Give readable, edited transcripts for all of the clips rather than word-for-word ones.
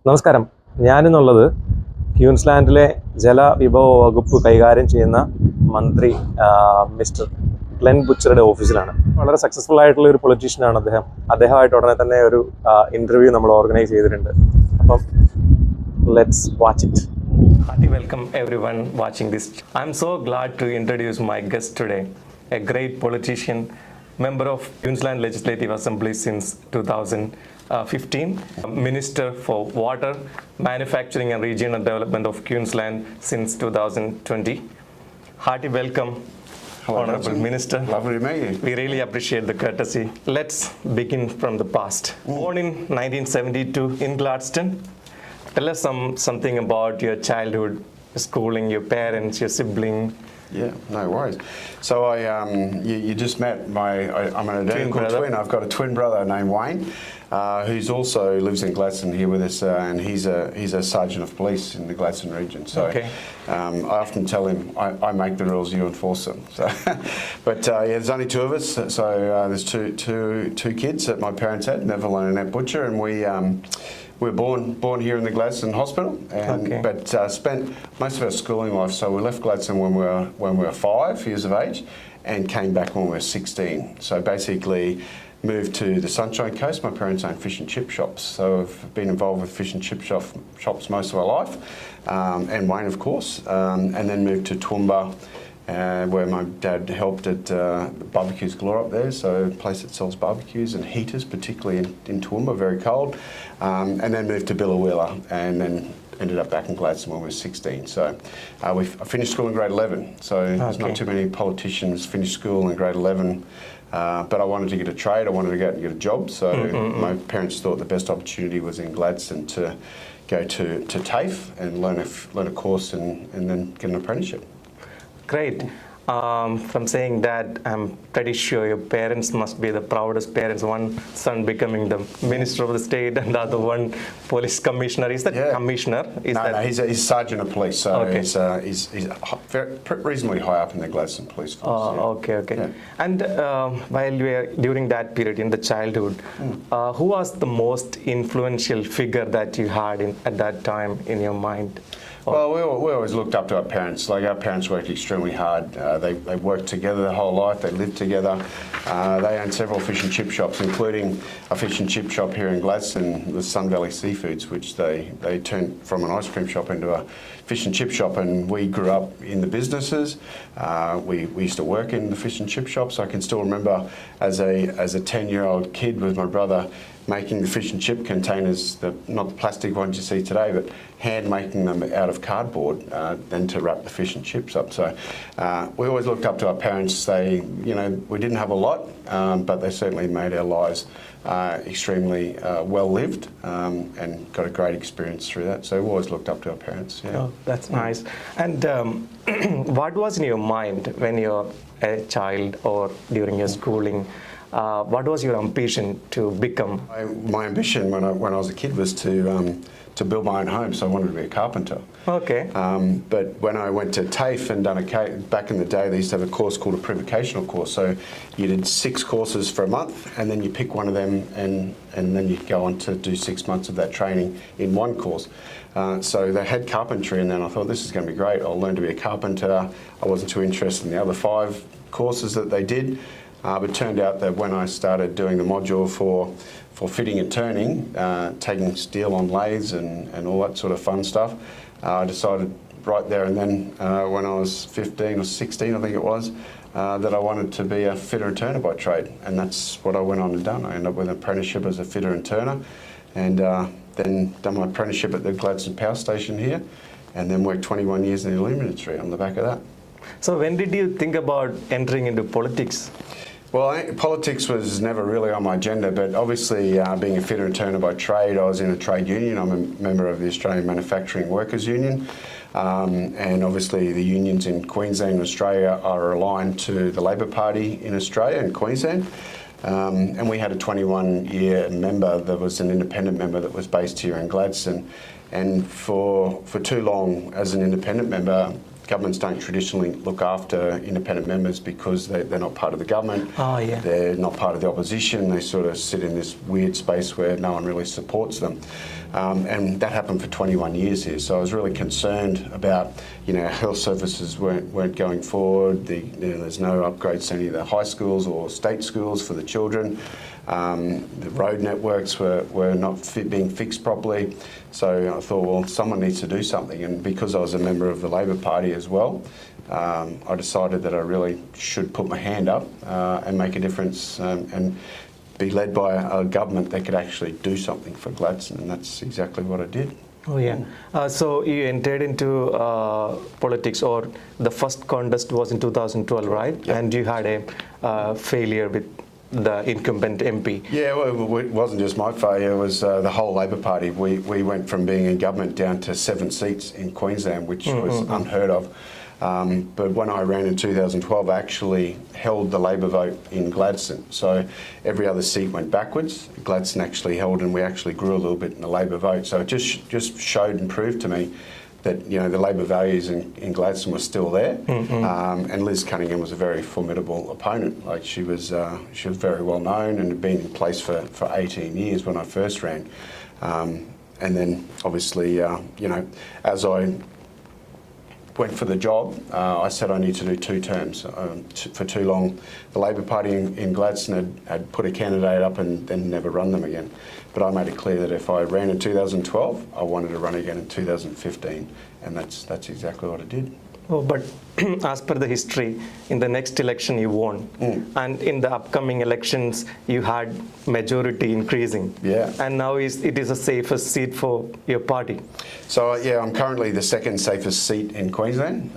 നമസ്കാരം. ഞാനെന്നുള്ളത് ക്യൂൻസ്ലാൻഡിലെ ജലവിഭവ വകുപ്പ് കൈകാര്യം ചെയ്യുന്ന മന്ത്രി മിസ്റ്റർ ഗ്ലെൻ ബുച്ചറുടെ ഓഫീസിലാണ്. വളരെ സക്സസ്ഫുൾ ആയിട്ടുള്ള ഒരു പൊളിറ്റീഷ്യനാണ് അദ്ദേഹം. അദ്ദേഹമായിട്ട് ഉടനെ തന്നെ ഒരു ഇൻ്റർവ്യൂ നമ്മൾ ഓർഗനൈസ് ചെയ്തിട്ടുണ്ട്. അപ്പം let's watch it. Hearty welcome everyone watching this. I'm so glad to introduce my guest today, a great politician, member of Queensland Legislative Assembly since 2015, Minister for Water, Manufacturing and Regional Development of Queensland since 2020. Hearty welcome, Hello, Honourable Johnson. Minister. Lovely to meet you. We really appreciate the courtesy. Let's begin from the past. Born in 1972 in Gladstone, tell us something about your childhood, schooling, your parents, your sibling. Yeah, no worries. So you just met I'm an identical twin. I've got a twin brother named Wayne, who's also lives in Gladstone here with us, and he's a sergeant of police in the Gladstone region. So Okay. I often tell him I make the rules, you enforce them. So, but yeah, there's only two of us. So there's two kids that my parents had, Neville and Annette Butcher, and we were born here in the Gladstone Hospital, but spent most of our schooling life. So we left Gladstone when we were 5 years of age, and came back when we were 16. So basically moved to the Sunshine Coast. My parents own fish and chip shops, so I've been involved with fish and chip shops most of our life, and Wayne, of course, and then moved to Toowoomba, where my dad helped at Barbecues Galore up there, so a place that sells barbecues and heaters, particularly in Toowoomba, very cold, and then moved to Billawheeler, and then ended up back in Gladstone when we were 16. So I finished school in grade 11, so there's not too many politicians finish school in grade 11. But I wanted to get a trade, I wanted to go out and get a job, so my parents thought the best opportunity was in Gladstone to go to TAFE and learn a course and then get an apprenticeship. Great. From saying that, I'm pretty sure your parents must be the proudest parents. One son becoming the Minister of the State and the other one Police Commissioner. Is that Commissioner? No, he's Sergeant of Police, so he's reasonably high up in the Gladstone Police Force. Okay. Yeah. And while you were during that period in the childhood, who was the most influential figure that you had at that time in your mind? Well, we always looked up to our parents. Like, our parents worked extremely hard. They worked together their whole life. They lived together. They owned several fish and chip shops, including a fish and chip shop here in Gladstone, the Sun Valley Seafoods, which they turned from an ice cream shop into a fish and chip shop. And we grew up in the businesses. We used to work in the fish and chip shops. I can still remember as a 10-year-old kid with my brother making the fish and chip containers, not the plastic ones you see today, but hand making them out of cardboard, then to wrap the fish and chips up. So we always looked up to our parents. We didn't have a lot, but they certainly made our lives extremely well lived, and got a great experience through that. So we always looked up to our parents. Yeah. Oh, that's nice. And what was in your mind when you're a child or during your schooling? What was your ambition to become? My ambition when I was a kid was to build my own home, so I wanted to be a carpenter. Okay. But when I went to TAFE and back in the day, they used to have a course called a prevocational course. So you did 6 courses for a month, and then you pick one of them, and then you go on to do 6 months of that training in one course. So they had carpentry, and then I thought, this is going to be great. I'll learn to be a carpenter. I wasn't too interested in the other 5 courses that they did. But it turned out that when I started doing the module for fitting and turning, taking steel on lathes and all that sort of fun stuff, I decided right there and then, when I was 15 or 16, I think it was, that I wanted to be a fitter and turner by trade. And that's what I went on and done. I ended up with an apprenticeship as a fitter and turner, and then done my apprenticeship at the Gladstone Power Station here, and then worked 21 years in the aluminium industry on the back of that. So when did you think about entering into politics? Well, politics was never really on my agenda, but obviously being a fitter and turner by trade, I was in a trade union. I'm a member of the Australian Manufacturing Workers Union, and obviously the unions in Queensland and Australia are aligned to the Labor Party in Australia and Queensland. And we had a 21-year member that was an independent member that was based here in Gladstone. And for too long as an independent member, governments don't traditionally look after independent members because they're not part of the government. They're not part of the opposition. They sort of sit in this weird space where no one really supports them. and that happened for 21 years here. So I was really concerned about, health services weren't going forward. There's no upgrades to any of the high schools or state schools for the children. The road networks were not being fixed properly. So I thought, well, someone needs to do something. And because I was a member of the Labor Party as well, I decided that I really should put my hand up and make a difference and be led by a government that could actually do something for Gladstone, and that's exactly what I did. Oh yeah. So you entered into politics, or the first contest was in 2012, right? Yep. And you had a failure with the incumbent MP. Yeah, well, it wasn't just my failure, it was the whole Labor Party. We went from being in government down to 7 seats in Queensland, which was unheard of. But when I ran in 2012, I actually held the Labor vote in Gladstone. So every other seat went backwards. Gladstone actually held, and we actually grew a little bit in the Labor vote. So it just showed and proved to me that the Labor values in Gladstone were still there. And Liz Cunningham was a very formidable opponent. Like she was very well known and had been in place for 18 years when I first ran. And then obviously, as I went for the job, I said I need to do 2 terms. For too long, the Labor Party in Gladstone had put a candidate up and then never run them again. But I made it clear that if I ran in 2012, I wanted to run again in 2015, and that's exactly what I did. Oh, but as per the history, in the next election you won, and in the upcoming elections you had majority increasing. Yeah. And now it is a safest seat for your party. So yeah, I'm currently the 2nd safest seat in Queensland,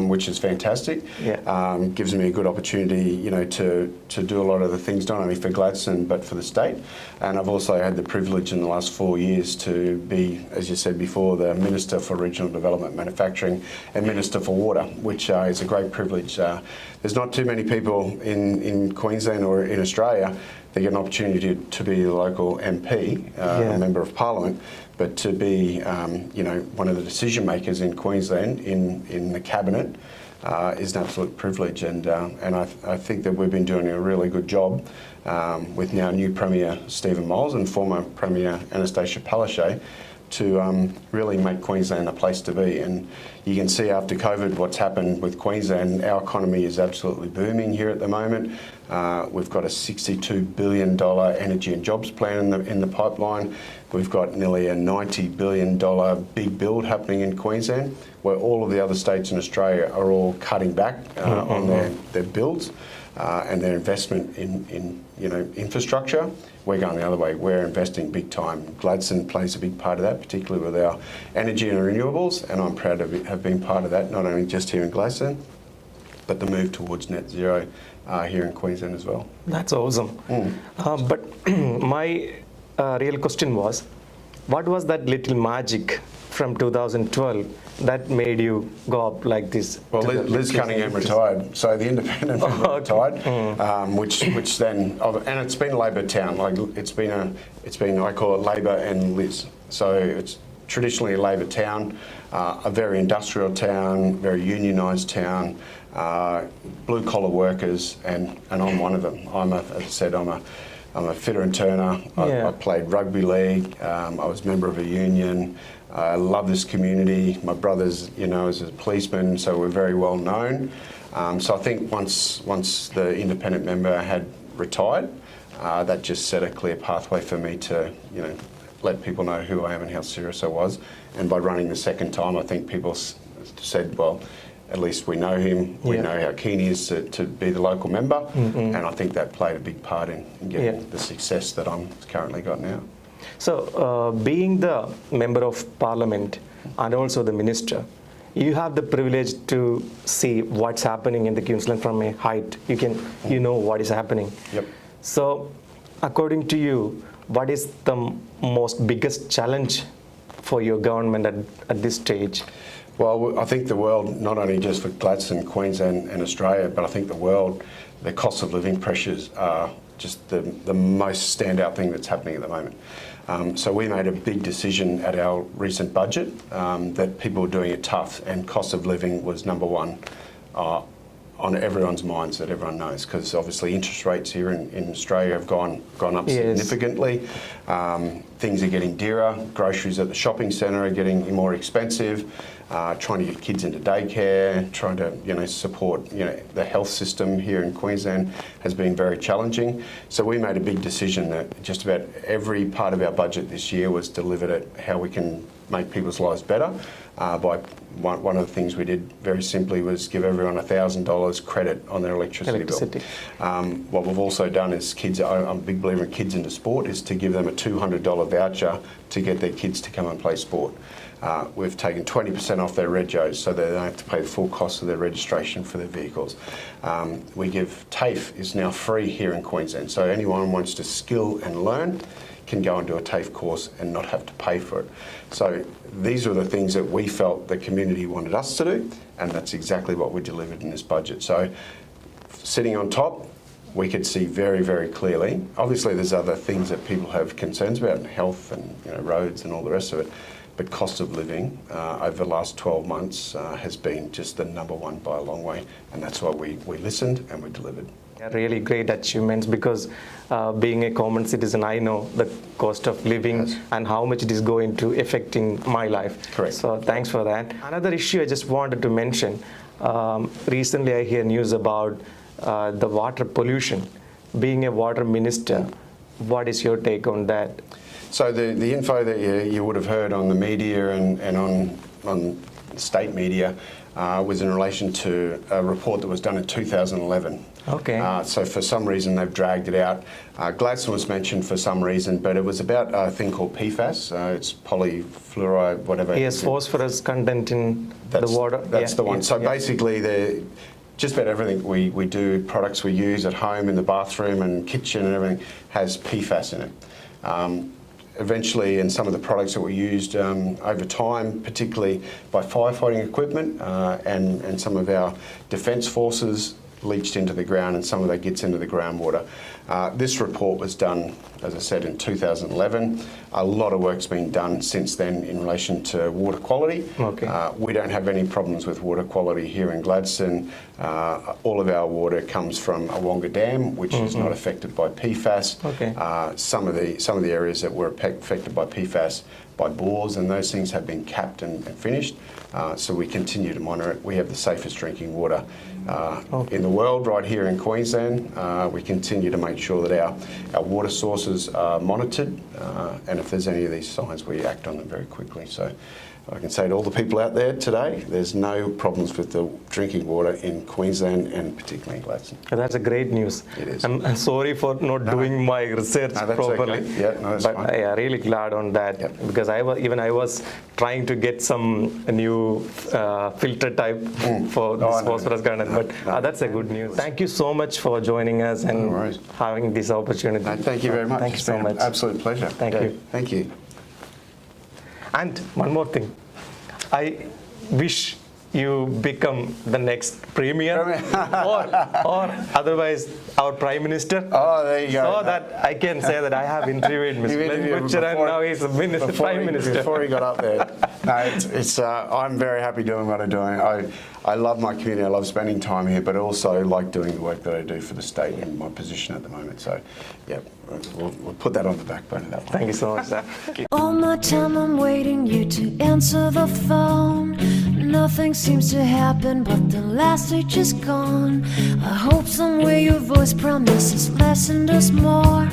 which is fantastic. Yeah. Gives me a good opportunity, to do a lot of the things not only for Gladstone but for the state. And I've also had the privilege in the last 4 years to be, as you said before, the Minister for Regional Development, Manufacturing, and Minister for Water, which is a great privilege. There's not too many people in Queensland or in Australia that get an opportunity to be the local MP, a Member of Parliament, but to be, one of the decision makers in Queensland in the Cabinet is an absolute privilege. And I think that we've been doing a really good job with now new Premier Stephen Miles and former Premier Anastasia Palaszczuk to really make Queensland a place to be. And you can see after COVID what's happened with Queensland. Our economy is absolutely booming here at the moment. We've got a $62 billion energy and jobs plan in the pipeline. We've got nearly a $90 billion big build happening in Queensland, where all of the other states in Australia are all cutting back on their builds and their investment in infrastructure. We're going the other way. We're investing big time. Gladstone plays a big part of that, particularly with our energy and renewables, and I'm proud to have been part of that, not only just here in Gladstone, but the move towards net zero here in Queensland as well. That's awesome. But my real question was, what was that little magic from 2012 that made you go up like this? Well, Liz Cunningham retired, so the independent member retired, which then, and it's been a Labor town. Like it's been I call it Labor and Liz. So it's traditionally a Labor town, a very industrial town, very unionised town, blue collar workers, and I'm one of them. As I said, I'm a fitter and turner. I played rugby league. I was a member of a union. I love this community. My brother's, is a policeman, so we're very well known. So I think once the independent member had retired, that just set a clear pathway for me to, let people know who I am and how serious I was. And by running the second time, I think people said, well, at least we know him, we know how keen he is to be the local member, and I think that played a big part in getting the success that I'm currently got now. So, being the Member of Parliament and also the Minister, you have the privilege to see what's happening in the Queensland from a height. You know what is happening. Yep. So, according to you, what is the most biggest challenge for your government at this stage? Well, I think the world, not only just for Gladstone, Queensland and Australia, but I think the world, the cost of living pressures are just the most standout thing that's happening at the moment. So we made a big decision at our recent budget that people were doing it tough, and cost of living was number one on everyone's minds that everyone knows, because obviously interest rates here in Australia have gone up Yes. significantly. Things are getting dearer. Groceries at the shopping centre are getting more expensive. Trying to get kids into daycare, trying to support the health system here in Queensland has been very challenging. So we made a big decision that just about every part of our budget this year was delivered at how we can make people's lives better. By one of the things we did very simply was give everyone $1,000 credit on their electricity bill. What we've also done is I'm a big believer in Kids into Sport, is to give them a $200 voucher to get their kids to come and play sport. We've taken 20% off their regos so they don't have to pay the full cost of their registration for their vehicles. We give TAFE is now free here in Queensland, so anyone who wants to skill and learn can go and do a TAFE course and not have to pay for it. So these are the things that we felt the community wanted us to do, and that's exactly what we delivered in this budget. So sitting on top, we could see very, very clearly. Obviously there's other things that people have concerns about, health and roads and all the rest of it. But cost of living over the last 12 months has been just the number one by a long way, and that's why we listened and we delivered. Really great achievements, because being a common citizen, I know the cost of living and how much it is going to affecting my life. Correct. So thanks for that. Another issue I just wanted to mention, recently I hear news about the water pollution. Being a water minister, what is your take on that? So the info that you would have heard on the media and on state media was in relation to a report that was done in 2011. Okay. So for some reason they've dragged it out. Gladstone was mentioned for some reason, but it was about a thing called PFAS. It's polyfluoride, whatever. Yes, phosphorus content in the water. That's the one. So basically just about everything we do, products we use at home, in the bathroom and kitchen and everything, has PFAS in it. Eventually, in some of the products that were used over time, particularly by firefighting equipment and some of our defence forces, leached into the ground, and some of that gets into the groundwater. This report was done, as I said, in 2011. A lot of work's been done since then in relation to water quality. Okay. We don't have any problems with water quality here in Gladstone. All of our water comes from Awonga Dam, which is not affected by PFAS. Okay. Some of the areas that were affected by PFAS by bores and those things have been capped and finished. So we continue to monitor it. We have the safest drinking water in the world right here in Queensland. We continue to make sure that our water sources are monitored, and if there's any of these signs, we act on them very quickly. So I can say to all the people out there today, there's no problems with the drinking water in Queensland and particularly in Gladstone. That's a great news. It is. I'm sorry for not doing my research No, that's properly. okay. Yeah, no, that's but fine. I am really glad on that, because I was trying to get some new filter type for this phosphorus content. But that's a good news. Thank you so much for joining us and having this opportunity. No, thank you very much. Thank you so It's been much. an absolute pleasure. Thank you. Thank you. And one more thing, I wish you become the next premier or otherwise our prime minister. Oh, there you go. So that I can say that I have interviewed Mr. You Glenn interviewed Butcher and before- now he's the prime minister. Before he got up there. No, it's I'm very happy doing what I'm doing. I love my community. I love spending time here, but also like doing the work that I do for the state in my position at the moment. So, yeah, we'll put that on the back burner. That one. Thank you so much, sir. All my time I'm waiting you to answer the phone. Nothing seems to happen, but the last stage is gone. I hope somewhere your voice promises less and us more.